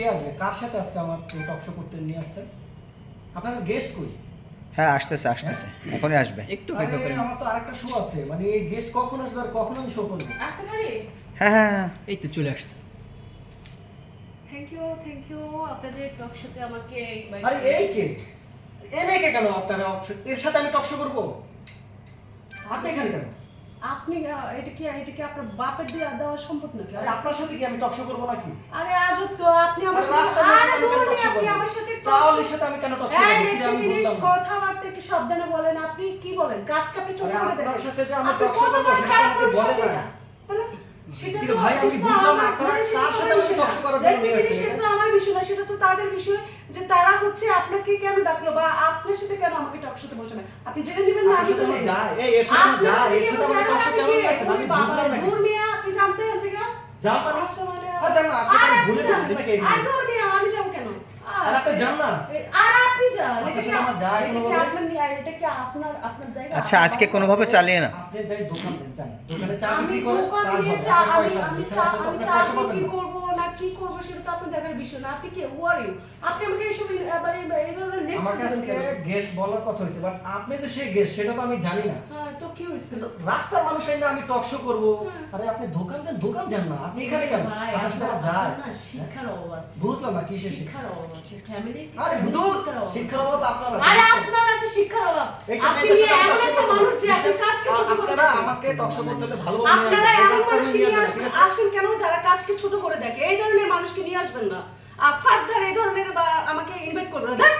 কে আসবে? কার সাথে আজকে আমার টক শো করতে নিয়ে আসছেন? আপনাদের গেস্ট কই? হ্যাঁ আসতেছে এখনই আসবে। একটু অপেক্ষা করেন। আমার তো আরেকটা শো আছে, মানে এই গেস্ট কখন আসবে আর কখন আমি শো করবো? আসতে পারি? হ্যাঁ এই তো চলে আসছে। থ্যাংক ইউ আপনাদের টক শোতে আমাকে invite আরে করার এই জন্য। কে? এই মেয়েকে কেন আপনারা এর সাথে আমি টক শো করবো? আপনি এখানে কেন? আপনি এটা কি আপনার বাপের দেওয়া সম্ভব নাকি? আরে আপনার সাথে কি আমি টক শো করবো নাকি? আরে আজব তো, আপনি আমার আরে সাথে রাস্তায় আরে বসে আমি কেন দূর talk show আপনি করবো? আমার সাথে চাওয়ালের সাথে আমি কেন টক শো করবো? কি আমি বললাম না? কথাবার্তা একটু সাবধানে বলেন। আপনি কি বলেন? কাজকে আপনি ছোট আরে করে আপনার দেখেন। সাথে যে আমি আপনি talk show করবো, কতবার সেটা খারাপ আমাকে বলছেন বলে না। সেটা? তাহলে সেটা কিন্তু তো ভাই, আমি সেটা তো বুঝলাম না আমার আপনারা বিষয়, কার সাথে সেটা আমাকে talk show করার জন্য নিয়ে আসছেন? সেটা তো আমার বিষয় না, সেটা তো তাদের বিষয় যে তারা হচ্ছে আপনাকে কেন ডাকলো বা আপনার সাথে কেন আমাকে টক শোতে বলছে না। আপনি জেনে নেবেন না, আমি তো আপনার সাথে জানি। আমার যায়, এর সাথে আমার আপনার যায়, সাথে এর সাথে কেন আমাকে যায় টক শো না? কেন নিয়ে আসছেন? আমি ওরে বাবা, বুঝলাম না কিছু। দূর মিয়া, আপনি জানতে জানতে গেল? যা মানে? আচ্ছা মানে আর জান না, আপনি আর কি আপনি ভুলে যান। গেছেন নাকি এই আর জিনিস? দূর মিয়া, আমি যাবো কেন? আর আপনি যান না? আর আপনি যান। আপনার এটা কি সাথে আমার যায় এটা কি কোনোভাবে? এটা কি আপনার জায়গা? আচ্ছা আজকে কোনোভাবে চালিয়ে না। আপনি যাই দোকান দেন, যান। দোকানে চা আমি বিক্রি করেন, দোকান কাজ দিয়ে হবে, চা আপনার আমি পয়সা আমি আসবে। চা এখানে আসলে আমি তো চা আপনার পয়সা পাবেন বিক্রি না। করবো না কি করবো সেটা তো আপনার দেখার বিষয় না। আপনি কে, হু আর ইউ? আপনি আমাকে এইসব মানে এই ধরনের আমার লেকচার দেন কাছে কেন? গেস্ট বলার কথা হয়েছে, বাট আপনি যে সেই গেস্ট সেটা তো আমি জানি না। হ্যাঁ, তো কি হইছে? তো রাস্তার মানুষের না আমি টক শো করবো। হুম। আরে আপনি দোকান দেন, দোকান যান না, আপনি এখানে কেন? ভাই, আপনার সাথে আমার যায়। আপনার না শিক্ষার অভাব আছে। বুঝলাম না কিসের শিক্ষা। শিক্ষার অভাব আছে। ফ্যামিলি আরে দূর, শিক্ষার অভাব আপনার আছে। আরে আপনার আছে শিক্ষার অভাব। এইসব আপনি মেয়েদের সাথে এমন talk show একটা করবো না। মানুষ যে আপনি কাজকে ছোট করে আপনারা দেখেন। আমাকে টক শো করতে হলে ভালো আপনারা এমন মানুষকে নিয়ে আসেন কেন যারা কাজকে ছোট করে দেখে? এই ধরনের মানুষকে নিয়ে আসবেন না। আর ফার্দার এই ধরনের বা আমাকে ইনভাইট করবেন না। ধ্যাৎ।